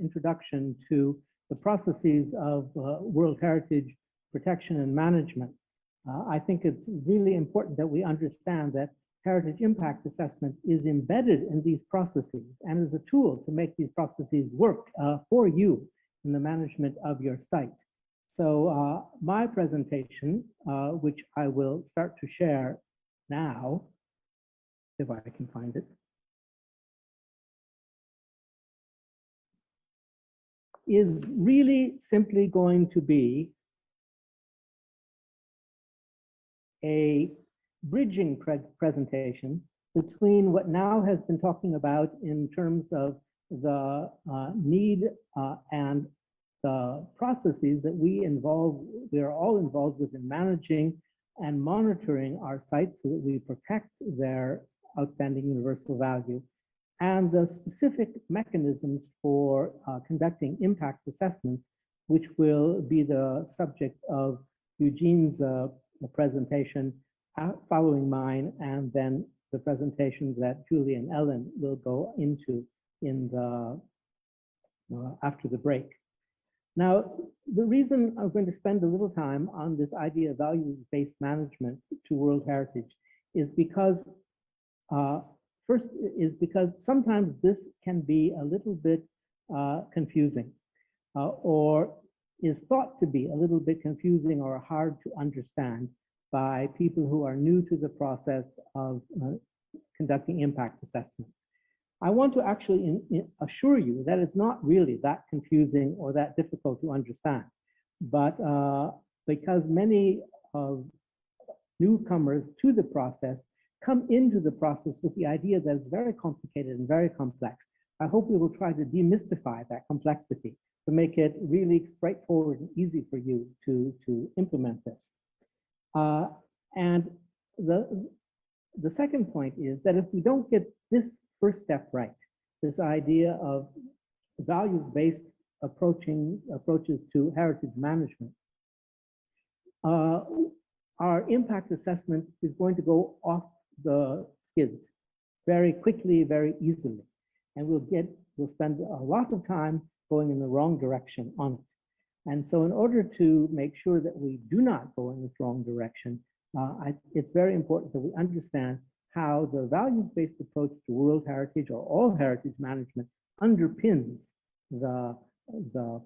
introduction to the processes of World Heritage protection and management. I think it's really important that we understand that heritage impact assessment is embedded in these processes and is a tool to make these processes work for you in the management of your site. So my presentation, which I will start to share now, if I can find it, is really simply going to be a bridging presentation between what now has been talking about in terms of the need and the processes that we are all involved with in managing and monitoring our sites so that we protect their outstanding universal value, and the specific mechanisms for conducting impact assessments, which will be the subject of Eugene's presentation following mine, and then the presentations that Julie and Ellen will go into in the after the break. Now, the reason I'm going to spend a little time on this idea of values-based management to World Heritage is because because sometimes this can be a little bit confusing or is thought to be a little bit confusing or hard to understand by people who are new to the process of conducting impact assessments. I want to actually assure you that it's not really that confusing or that difficult to understand, but because many newcomers to the process come into the process with the idea that it's very complicated and very complex. I hope we will try to demystify that complexity to make it really straightforward and easy for you to implement this. And the second point is that if we don't get this first step right, this idea of values-based approaches to heritage management, our impact assessment is going to go off the skids very quickly, very easily, and we'll spend a lot of time going in the wrong direction on it. And so in order to make sure that we do not go in this wrong direction, it's very important that we understand how the values-based approach to World Heritage or all heritage management underpins the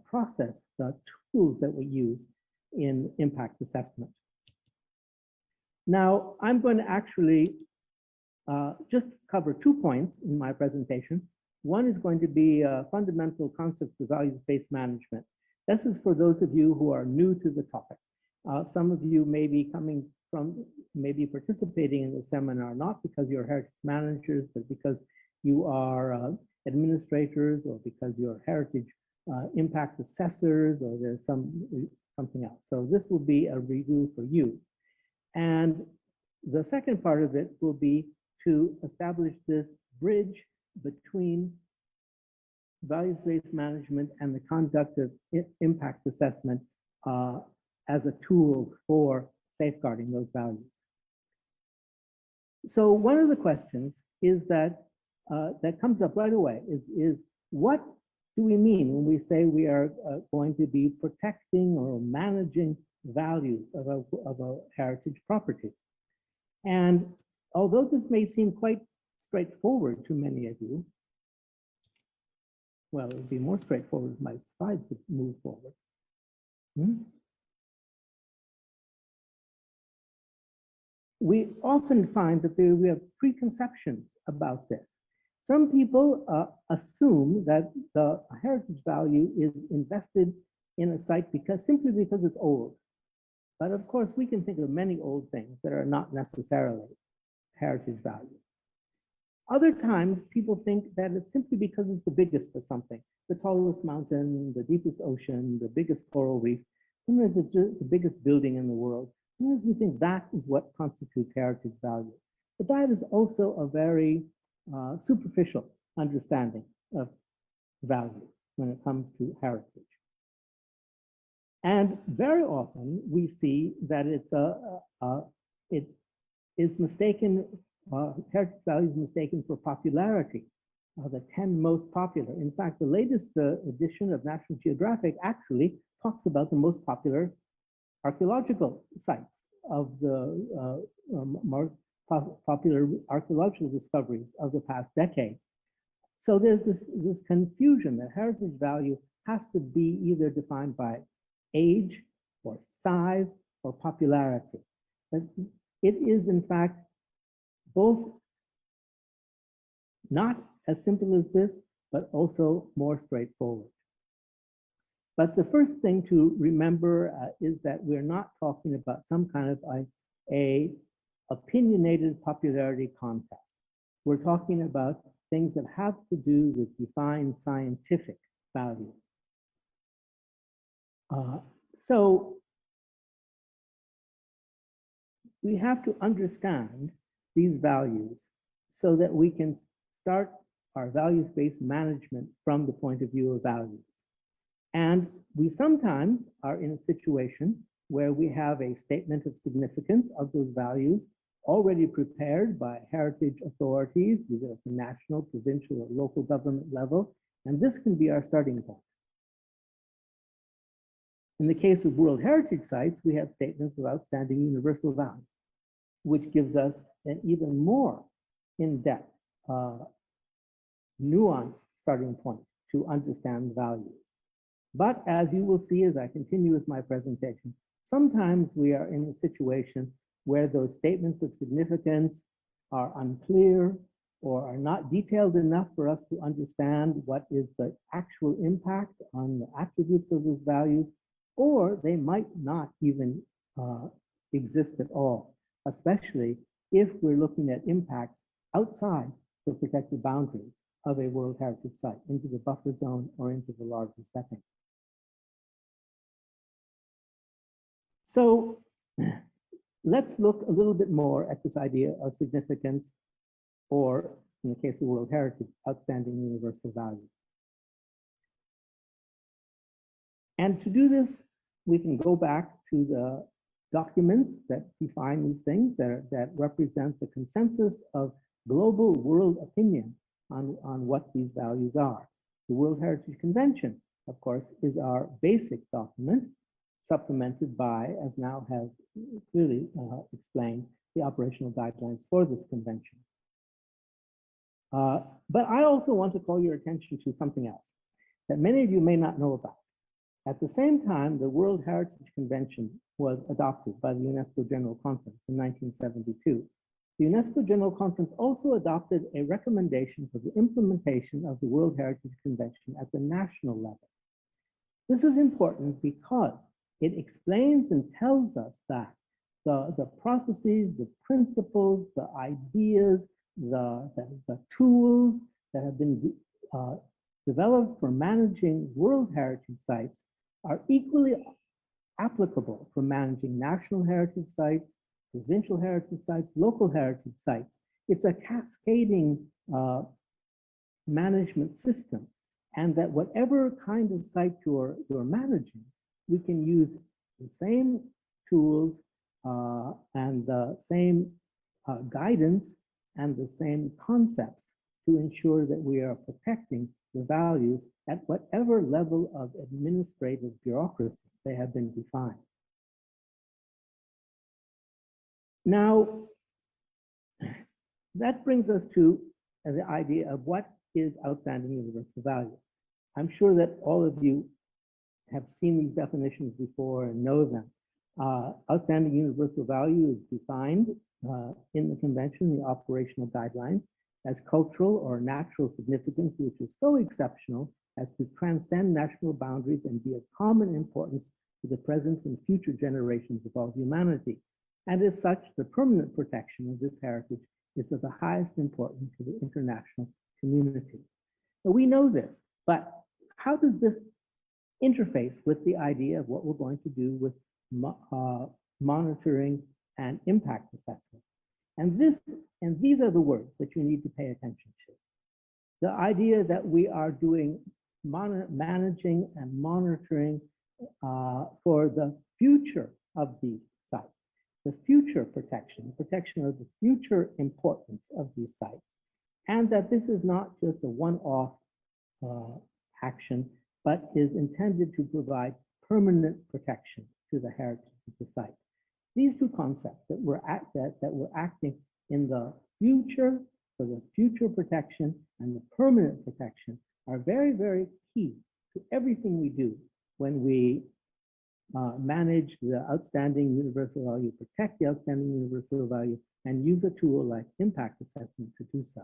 process, the tools that we use in impact assessment. Now, I'm going to actually just cover 2 points in my presentation. One is going to be fundamental concepts of values-based management. This is for those of you who are new to the topic. Some of you may be participating in the seminar, not because you're heritage managers, but because you are administrators, or because you're heritage impact assessors, or there's something else. So this will be a review for you. And the second part of it will be to establish this bridge between values-based management and the conduct of impact assessment as a tool for safeguarding those values. So one of the questions is that comes up right away is what do we mean when we say we are going to be protecting or managing values of a heritage property? And although this may seem quite straightforward to many of you, well, it would be more straightforward if my slides would move forward. We often find that we have preconceptions about this. Some people assume that the heritage value is invested in a site simply because it's old. But of course, we can think of many old things that are not necessarily heritage value. Other times, people think that it's simply because it's the biggest of something, the tallest mountain, the deepest ocean, the biggest coral reef. Sometimes it's just the biggest building in the world. Sometimes we think that is what constitutes heritage value. But that is also a very superficial understanding of value when it comes to heritage. And very often we see that it is mistaken, heritage value is mistaken for popularity the 10 most popular. In fact, the latest edition of National Geographic actually talks about the most popular archaeological sites of the more popular archaeological discoveries of the past decade. So there's this confusion that heritage value has to be either defined by age or size or popularity. But it is, in fact, both not as simple as this, but also more straightforward. But the first thing to remember is that we're not talking about some kind of a opinionated popularity contest. We're talking about things that have to do with defined scientific value. So we have to understand these values so that we can start our values-based management from the point of view of values. And we sometimes are in a situation where we have a statement of significance of those values already prepared by heritage authorities, either at the national, provincial, or local government level, and this can be our starting point. In the case of World Heritage Sites, we have statements of outstanding universal value, which gives us an even more in-depth, nuanced starting point to understand values. But as you will see as I continue with my presentation, sometimes we are in a situation where those statements of significance are unclear or are not detailed enough for us to understand what is the actual impact on the attributes of those values, or they might not even exist at all, especially if we're looking at impacts outside the protected boundaries of a World Heritage Site, into the buffer zone or into the larger setting. So let's look a little bit more at this idea of significance, or in the case of World Heritage, outstanding universal value. And to do this, we can go back to the documents that define these things, that represent the consensus of global world opinion on what these values are. The World Heritage Convention, of course, is our basic document, supplemented by, as now has clearly explained, the operational guidelines for this convention. But I also want to call your attention to something else that many of you may not know about. At the same time, the World Heritage Convention was adopted by the UNESCO General Conference in 1972. The UNESCO General Conference also adopted a recommendation for the implementation of the World Heritage Convention at the national level. This is important because it explains and tells us that the processes, the principles, the ideas, the tools that have been developed for managing World Heritage Sites are equally applicable for managing national heritage sites, provincial heritage sites, local heritage sites. It's a cascading management system, and that whatever kind of site you're managing, we can use the same tools and the same guidance and the same concepts to ensure that we are protecting the values at whatever level of administrative bureaucracy they have been defined. Now, that brings us to the idea of what is outstanding universal value. I'm sure that all of you have seen these definitions before and know them. Outstanding universal value is defined in the convention, the operational guidelines, as cultural or natural significance, which is so exceptional as to transcend national boundaries and be of common importance to the present and future generations of all humanity. And as such, the permanent protection of this heritage is of the highest importance to the international community. So we know this, but how does this interface with the idea of what we're going to do with monitoring and impact assessment? And these are the words that you need to pay attention to. The idea that we are doing managing and monitoring for the future of these sites, the future protection of the future importance of these sites, and that this is not just a one-off action, but is intended to provide permanent protection to the heritage of the site. These two concepts that we're acting in the future for the future protection and the permanent protection are very, very key to everything we do when we manage the outstanding universal value, protect the outstanding universal value, and use a tool like impact assessment to do so.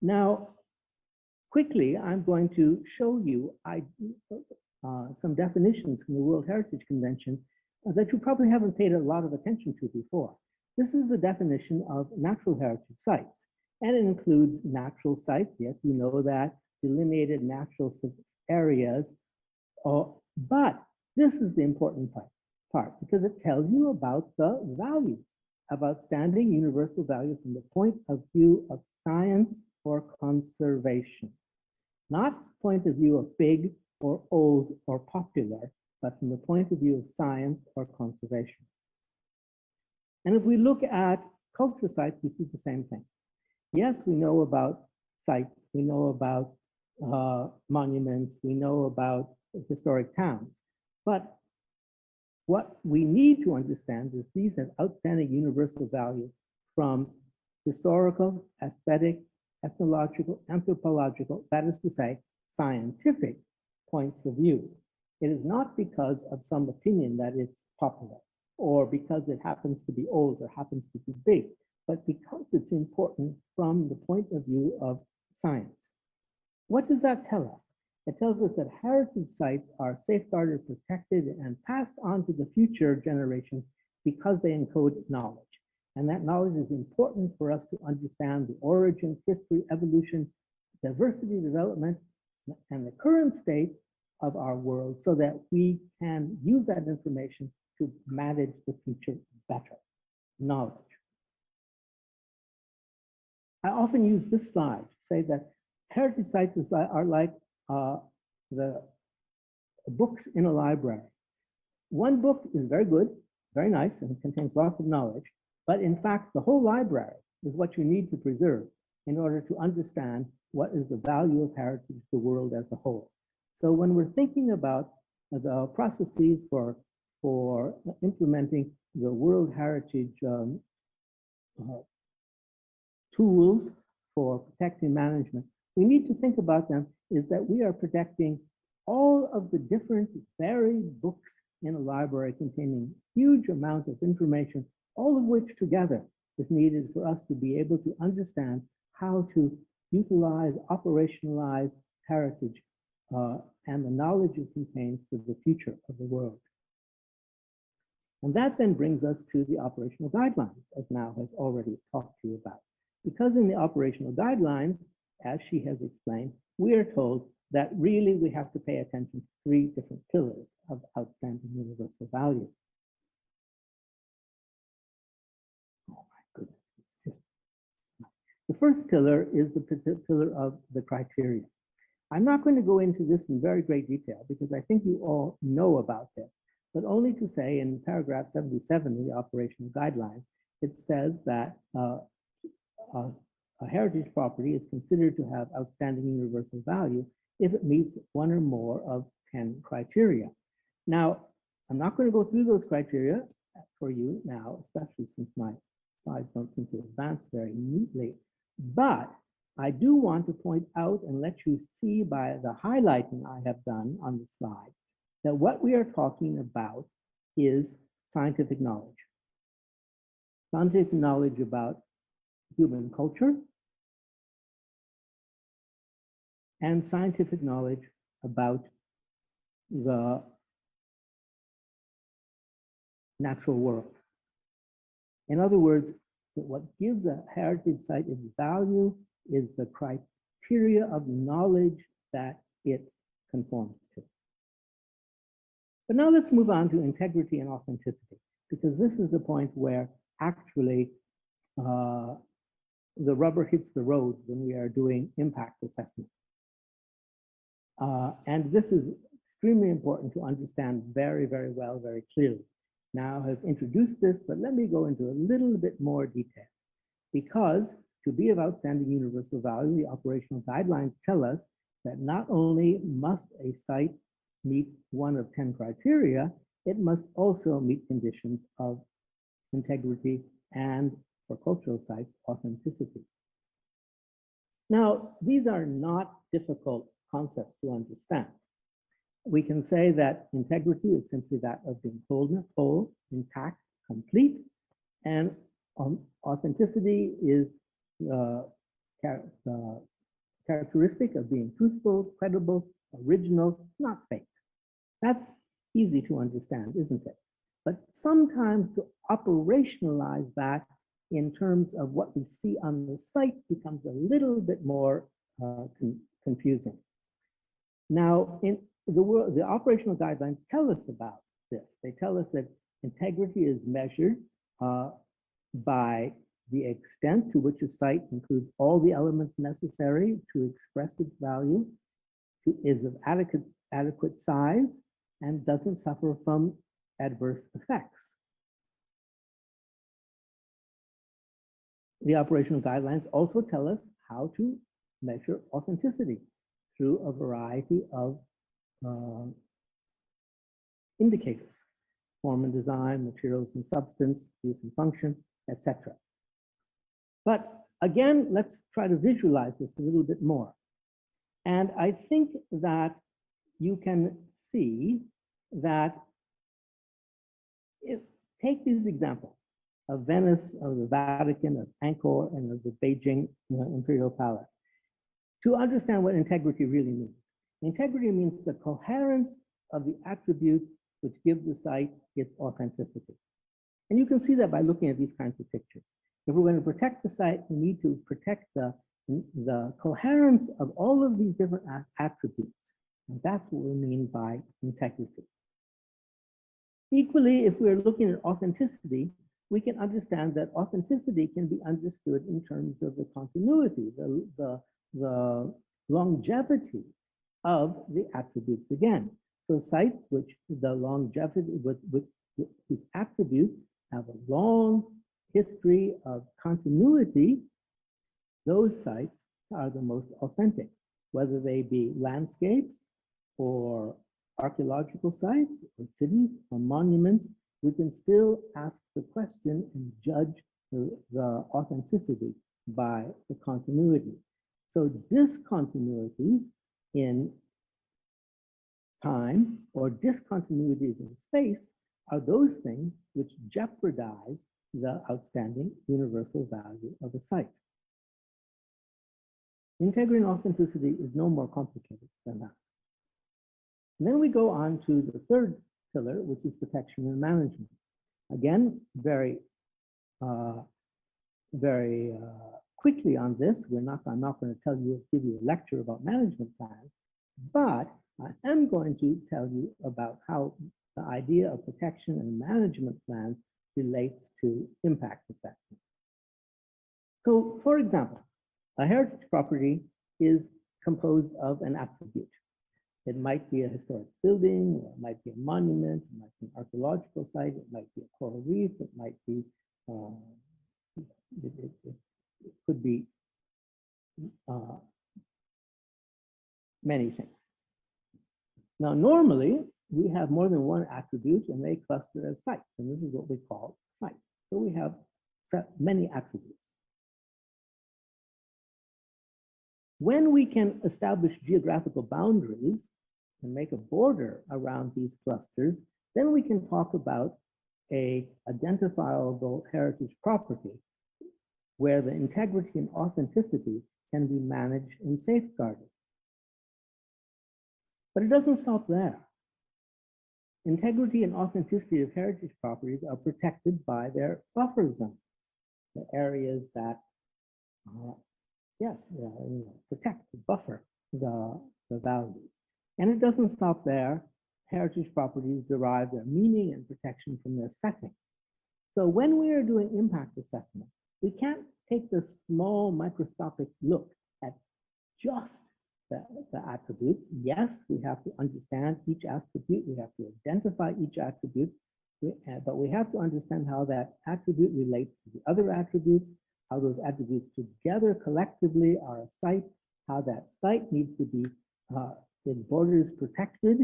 Now, quickly, I'm going to show you some definitions from the World Heritage Convention that you probably haven't paid a lot of attention to before. This is the definition of natural heritage sites, and it includes natural sites. Yes, we know that, delineated natural areas. But this is the important part because it tells you about the values of outstanding universal value from the point of view of science or conservation. Not point of view of big or old or popular, but from the point of view of science or conservation. And if we look at culture sites, we see the same thing. Yes, we know about sites, we know about monuments, we know about historic towns, but what we need to understand is these have outstanding universal value from historical, aesthetic, ethnological, anthropological, that is to say, scientific points of view. It is not because of some opinion that it's popular, or because it happens to be old or happens to be big, but because it's important from the point of view of science. What does that tell us? It tells us that heritage sites are safeguarded, protected, and passed on to the future generations because they encode knowledge. And that knowledge is important for us to understand the origins, history, evolution, diversity, development, and the current state of our world so that we can use that information to manage the future better. Knowledge. I often use this slide to say that heritage sites are like the books in a library. One book is very good, very nice, and it contains lots of knowledge, but in fact, the whole library is what you need to preserve in order to understand what is the value of heritage to the world as a whole. So when we're thinking about the processes for implementing the World Heritage tools for protecting management, we need to think about them is that we are protecting all of the different varied books in a library containing huge amount of information, all of which together is needed for us to be able to understand how to utilize, operationalize heritage and the knowledge it contains for the future of the world. And that then brings us to the operational guidelines, as Mao has already talked to you about. Because in the operational guidelines, as she has explained, we are told that really we have to pay attention to three different pillars of outstanding universal value. Oh my goodness. The first pillar is the pillar of the criteria. I'm not going to go into this in very great detail because I think you all know about this, but only to say in paragraph 77 of the operational guidelines, it says that a heritage property is considered to have outstanding universal value if it meets one or more of 10 criteria. Now, I'm not going to go through those criteria for you now, especially since my slides don't seem to advance very neatly, but I do want to point out and let you see by the highlighting I have done on the slide that what we are talking about is scientific knowledge. Scientific knowledge about human culture, and scientific knowledge about the natural world. In other words, what gives a heritage site its value is the criteria of knowledge that it conforms to. But now let's move on to integrity and authenticity, because this is the point where actually the rubber hits the road when we are doing impact assessment. And this is extremely important to understand very, very well, very clearly. Now has introduced this, but let me go into a little bit more detail, because to be of outstanding universal value, the operational guidelines tell us that not only must a site meet one of 10 criteria, it must also meet conditions of integrity and, for cultural sites, authenticity. Now, these are not difficult concepts to understand. We can say that integrity is simply that of being whole, intact, complete, and authenticity is the characteristic of being truthful, credible, original, not fake. That's easy to understand, isn't it? But sometimes to operationalize that in terms of what we see on the site becomes a little bit more confusing. Now, in the world, the operational guidelines tell us about this. They tell us that integrity is measured by the extent to which a site includes all the elements necessary to express its value, is of adequate size, and doesn't suffer from adverse effects. The operational guidelines also tell us how to measure authenticity through a variety of indicators: form and design, materials and substance, use and function, etc. But again, let's try to visualize this a little bit more. And I think that you can see that take these examples of Venice, of the Vatican, of Angkor, and of the Beijing Imperial Palace to understand what integrity really means. Integrity means the coherence of the attributes which give the site its authenticity. And you can see that by looking at these kinds of pictures. If we're going to protect the site, we need to protect the coherence of all of these different attributes. And that's what we mean by integrity. Equally, if we're looking at authenticity, we can understand that authenticity can be understood in terms of the continuity, the longevity of the attributes again. So sites which the longevity, whose attributes have a long history of continuity, those sites are the most authentic, whether they be landscapes or archaeological sites or cities or monuments. We can still ask the question and judge the authenticity by the continuity. So discontinuities in time or discontinuities in space are those things which jeopardize the outstanding universal value of a site. Integrity and authenticity is no more complicated than that. And then we go on to the third pillar, which is protection and management. Again, very quickly on this. I'm not going to give you a lecture about management plans, but I am going to tell you about how the idea of protection and management plans relates to impact assessment. So, for example, a heritage property is composed of an attribute. It might be a historic building, or it might be a monument, it might be an archaeological site, it might be a coral reef, it might be, it could be many things. Now, normally, we have more than one attribute and they cluster as sites, and this is what we call sites. So we have many attributes. When we can establish geographical boundaries and make a border around these clusters, then we can talk about an identifiable heritage property where the integrity and authenticity can be managed and safeguarded. But it doesn't stop there. Integrity and authenticity of heritage properties are protected by their buffer zones, the areas that protect, buffer the values. And it doesn't stop there. Heritage properties derive their meaning and protection from their setting. So when we are doing impact assessment, we can't take this small microscopic look at just the attributes. Yes, we have to understand each attribute. We have to identify each attribute, but we have to understand how that attribute relates to the other attributes, how those attributes together collectively are a site, how that site needs to be its borders protected,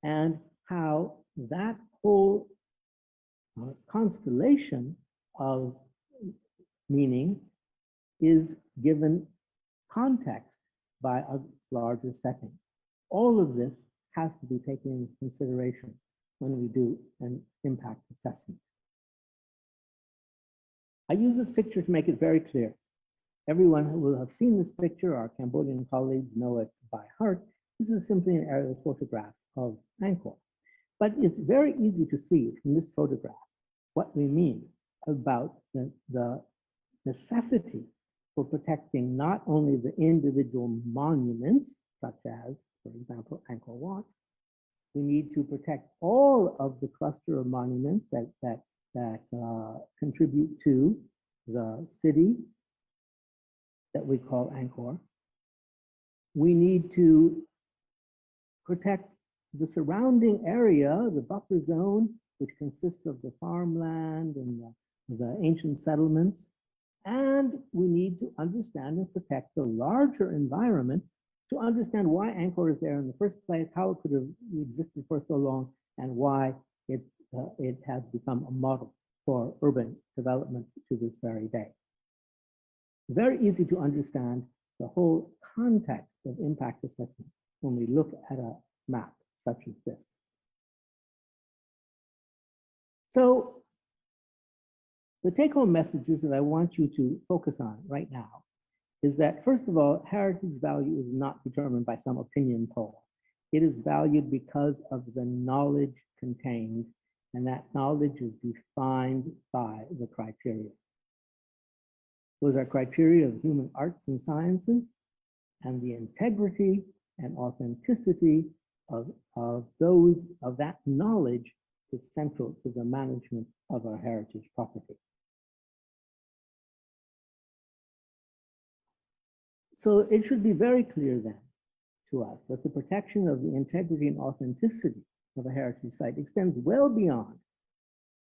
and how that whole constellation of meaning is given context by a larger setting. All of this has to be taken into consideration when we do an impact assessment. I use this picture to make it very clear. Everyone who will have seen this picture, our Cambodian colleagues know it by heart. This is simply an aerial photograph of Angkor. But it's very easy to see from this photograph what we mean about the necessity for protecting not only the individual monuments, such as, for example, Angkor Wat. We need to protect all of the cluster of monuments that contribute to the city that we call Angkor. We need to protect the surrounding area, the buffer zone, which consists of the farmland and the ancient settlements. And we need to understand and protect the larger environment to understand why Angkor is there in the first place, how it could have existed for so long, and why it has become a model for urban development to this very day. Very easy to understand the whole context of impact assessment when we look at a map such as this. So the take-home messages that I want you to focus on right now is that, first of all, heritage value is not determined by some opinion poll. It is valued because of the knowledge contained, and that knowledge is defined by the criteria. Those are criteria of human arts and sciences, and the integrity and authenticity of that knowledge is central to the management of our heritage property. So it should be very clear then to us that the protection of the integrity and authenticity of a heritage site extends well beyond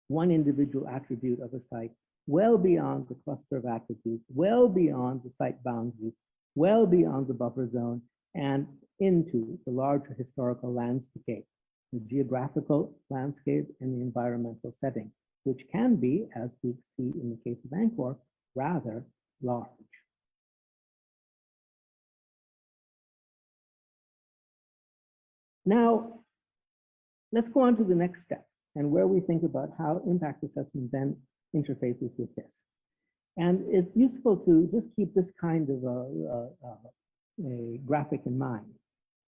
one individual attribute of a site, well beyond the cluster of attributes, well beyond the site boundaries, well beyond the buffer zone, and into the larger historical landscape, the geographical landscape and the environmental setting, which can be, as we see in the case of Angkor, rather large. Now, let's go on to the next step and where we think about how impact assessment then interfaces with this. And it's useful to just keep this kind of a graphic in mind.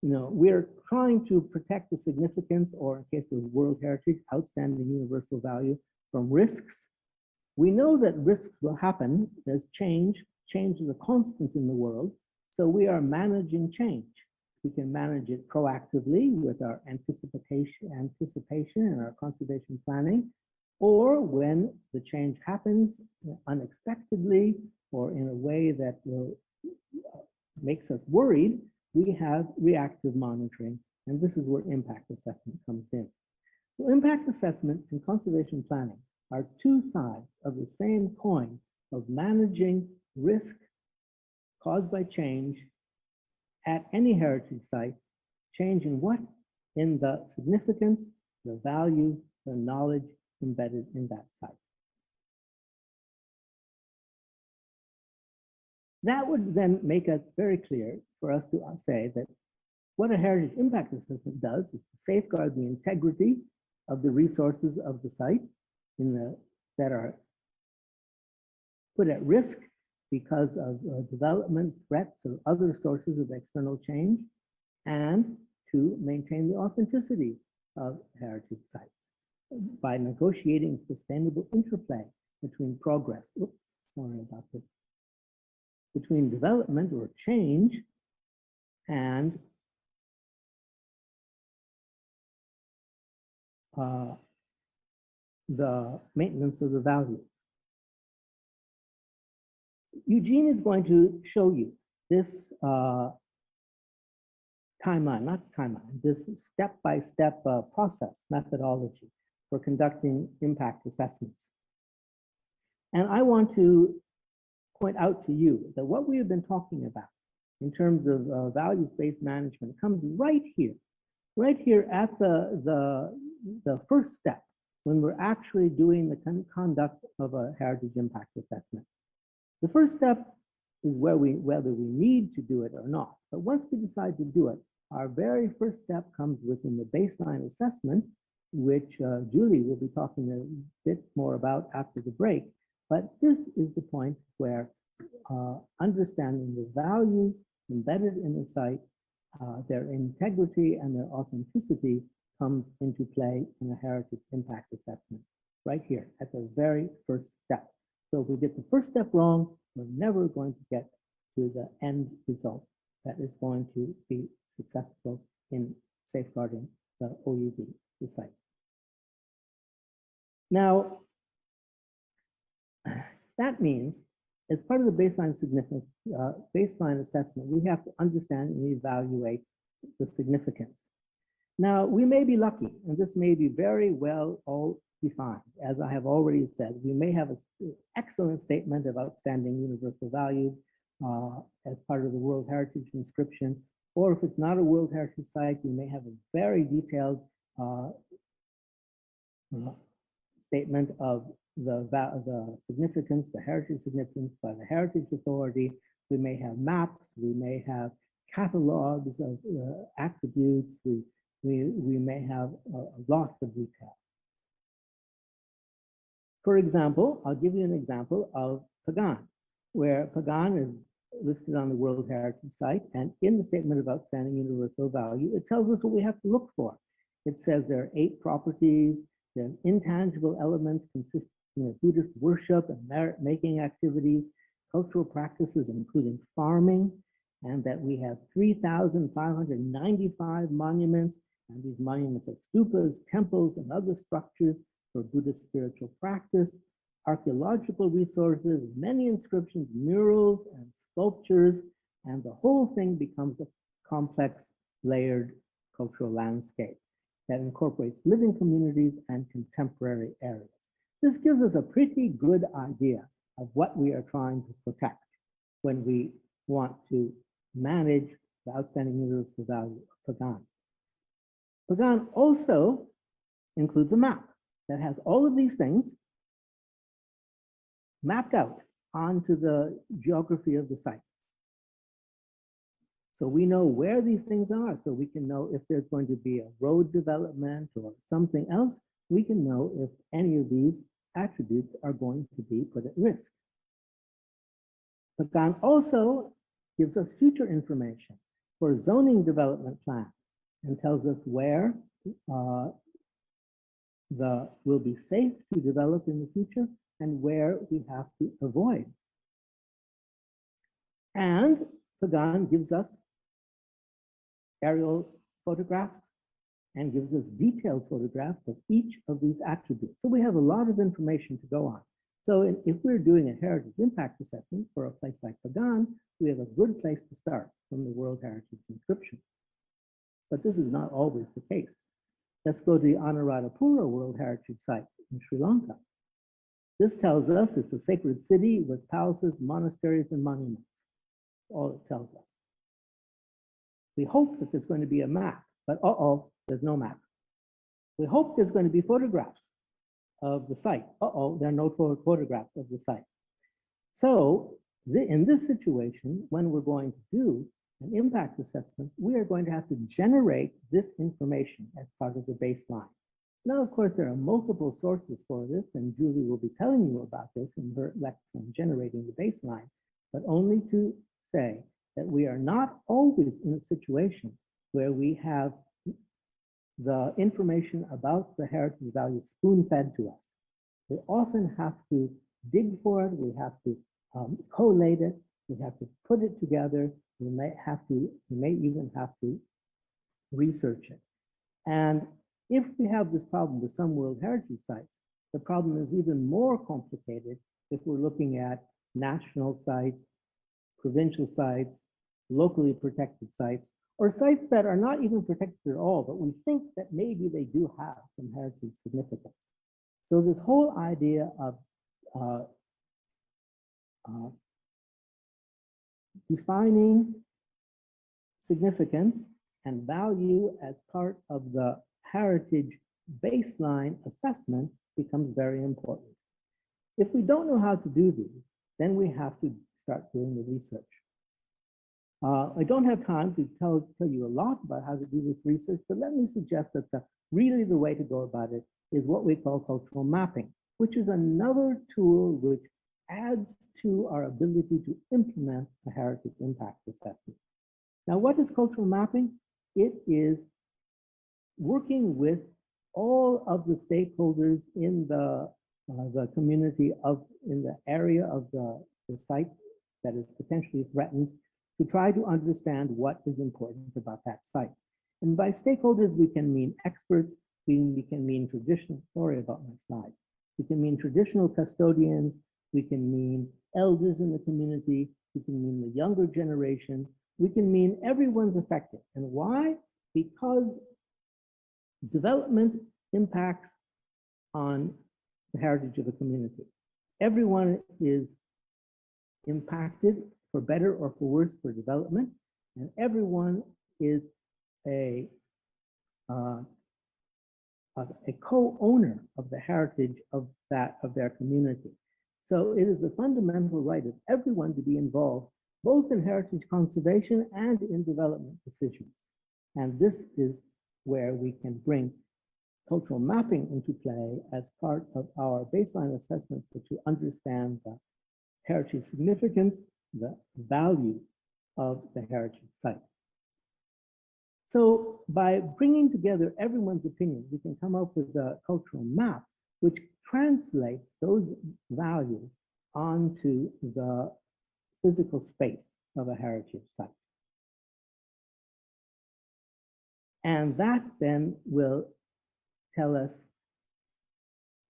You know, we're trying to protect the significance, or in case of World Heritage, outstanding universal value, from risks. We know that risks will happen. There's change. Change is a constant in the world. So we are managing change. We can manage it proactively with our anticipation and our conservation planning, or when the change happens unexpectedly or in a way that makes us worried, we have reactive monitoring, and this is where impact assessment comes in. So impact assessment and conservation planning are two sides of the same coin of managing risk caused by change at any heritage site. Change in what? In the significance, the value, the knowledge embedded in that site. That would then make it very clear for us to say that what a heritage impact assessment does is to safeguard the integrity of the resources of the site that are put at risk because of development threats or other sources of external change, and to maintain the authenticity of heritage sites by negotiating sustainable interplay between progress, between development or change and the maintenance of the values. Eugene is going to show you this this step-by-step process methodology for conducting impact assessments. And I want to point out to you that what we have been talking about in terms of values-based management comes right here at the first step when we're actually doing the conduct of a heritage impact assessment. The first step is whether we need to do it or not. But once we decide to do it, our very first step comes within the baseline assessment, which Julie will be talking a bit more about after the break. But this is the point where understanding the values embedded in the site, their integrity and their authenticity comes into play in a heritage impact assessment, right here at the very first step. So if we get the first step wrong, we're never going to get to the end result that is going to be successful in safeguarding the OUV, the site. Now, that means as part of the baseline assessment, we have to understand and evaluate the significance. Now, we may be lucky, and this may be very well all defined. As I have already said, we may have an excellent statement of outstanding universal value as part of the World Heritage Inscription, or if it's not a World Heritage Site, we may have a very detailed statement of the significance, the heritage significance by the Heritage Authority. We may have maps, we may have catalogs of attributes, we may have lots of detail. For example, I'll give you an example of Pagan, where Pagan is listed on the World Heritage Site, and in the Statement of Outstanding Universal Value, it tells us what we have to look for. It says there are 8 properties, there are intangible elements consisting of Buddhist worship and merit-making activities, cultural practices, including farming, and that we have 3,595 monuments, and these monuments are stupas, temples, and other structures for Buddhist spiritual practice, archaeological resources, many inscriptions, murals, and sculptures, and the whole thing becomes a complex, layered cultural landscape that incorporates living communities and contemporary areas. This gives us a pretty good idea of what we are trying to protect when we want to manage the outstanding universal value of Pagan. Pagan also includes a map that has all of these things mapped out onto the geography of the site. So we know where these things are, so we can know if there's going to be a road development or something else. We can know if any of these attributes are going to be put at risk. Pagan also gives us future information for zoning development plans and tells us where will be safe to develop in the future and where we have to avoid. And Pagan gives us aerial photographs and gives us detailed photographs of each of these attributes. So we have a lot of information to go on. So if we're doing a heritage impact assessment for a place like Pagan, we have a good place to start from the World Heritage Inscription. But this is not always the case. Let's go to the Anuradhapura World Heritage Site in Sri Lanka. This tells us it's a sacred city with palaces, monasteries, and monuments. That's all it tells us. We hope that there's going to be a map, but there's no map. We hope there's going to be photographs of the site. There are no photographs of the site. So in this situation, when we're going to do an impact assessment, we are going to have to generate this information as part of the baseline. Now, of course, there are multiple sources for this, and Julie will be telling you about this in her lecture on generating the baseline, but only to say that we are not always in a situation where we have the information about the heritage value spoon-fed to us. We often have to dig for it, we have to collate it, we have to put it together, we may even have to research it. And if we have this problem with some World Heritage Sites, the problem is even more complicated if we're looking at national sites, provincial sites, locally protected sites, or sites that are not even protected at all, but we think that maybe they do have some heritage significance. So this whole idea of defining significance and value as part of the heritage baseline assessment becomes very important. If we don't know how to do these, then we have to start doing the research. I don't have time to tell you a lot about how to do this research, but let me suggest that really the way to go about it is what we call cultural mapping, which is another tool which adds to our ability to implement a heritage impact assessment. Now, what is cultural mapping? It is working with all of the stakeholders in the community in the area of the site that is potentially threatened to try to understand what is important about that site. And by stakeholders, we can mean experts, we can mean traditional, sorry about my slides, we can mean traditional custodians, we can mean elders in the community, we can mean the younger generation, we can mean everyone's affected. And why? Because development impacts on the heritage of a community. Everyone is impacted for better or for worse for development, and everyone is a co-owner of the heritage of their community. So it is the fundamental right of everyone to be involved, both in heritage conservation and in development decisions. And this is where we can bring cultural mapping into play as part of our baseline assessments to understand the heritage significance, the value of the heritage site. So by bringing together everyone's opinion, we can come up with a cultural map which translates those values onto the physical space of a heritage site. And that then will tell us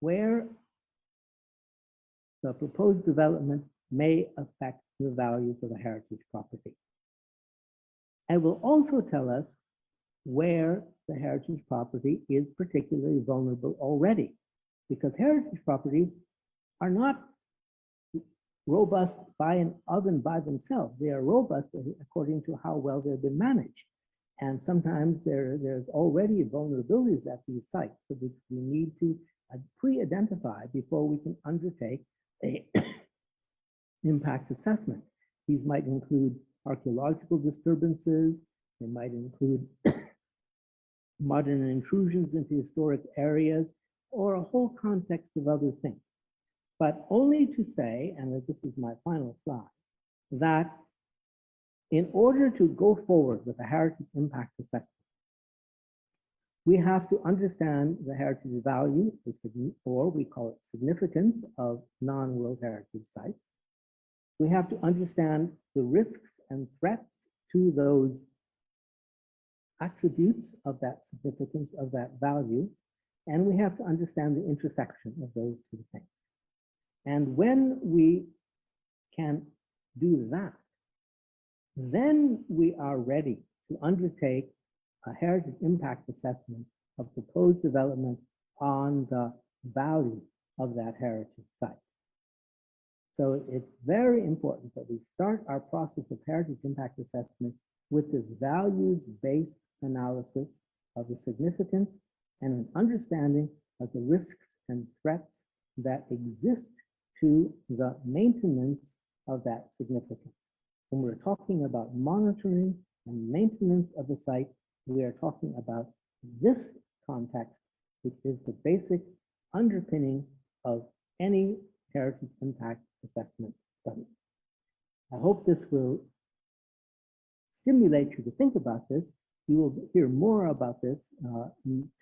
where the proposed development may affect the values of a heritage property. And will also tell us where the heritage property is particularly vulnerable already, because heritage properties are not robust by themselves. They are robust according to how well they've been managed. And sometimes there's already vulnerabilities at these sites, so which we need to pre-identify before we can undertake a impact assessment. These might include archaeological disturbances, they might include modern intrusions into historic areas, or a whole context of other things. But only to say, and this is my final slide, that in order to go forward with a heritage impact assessment, we have to understand the heritage value, or we call it significance, of non-World Heritage sites. We have to understand the risks and threats to those attributes of that significance, of that value, and we have to understand the intersection of those two things. And when we can do that, then we are ready to undertake a heritage impact assessment of proposed development on the value of that heritage site. So it's very important that we start our process of heritage impact assessment with this values-based analysis of the significance and an understanding of the risks and threats that exist to the maintenance of that significance. When we're talking about monitoring and maintenance of the site, we are talking about this context, which is the basic underpinning of any heritage impact assessment study. I hope this will stimulate you to think about this. You will hear more about this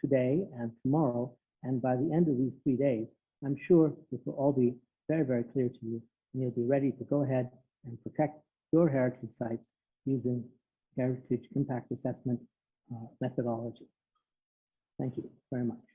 today and tomorrow, and by the end of these 3 days, I'm sure this will all be very, very clear to you, and you'll be ready to go ahead and protect your heritage sites using heritage impact assessment methodology. Thank you very much.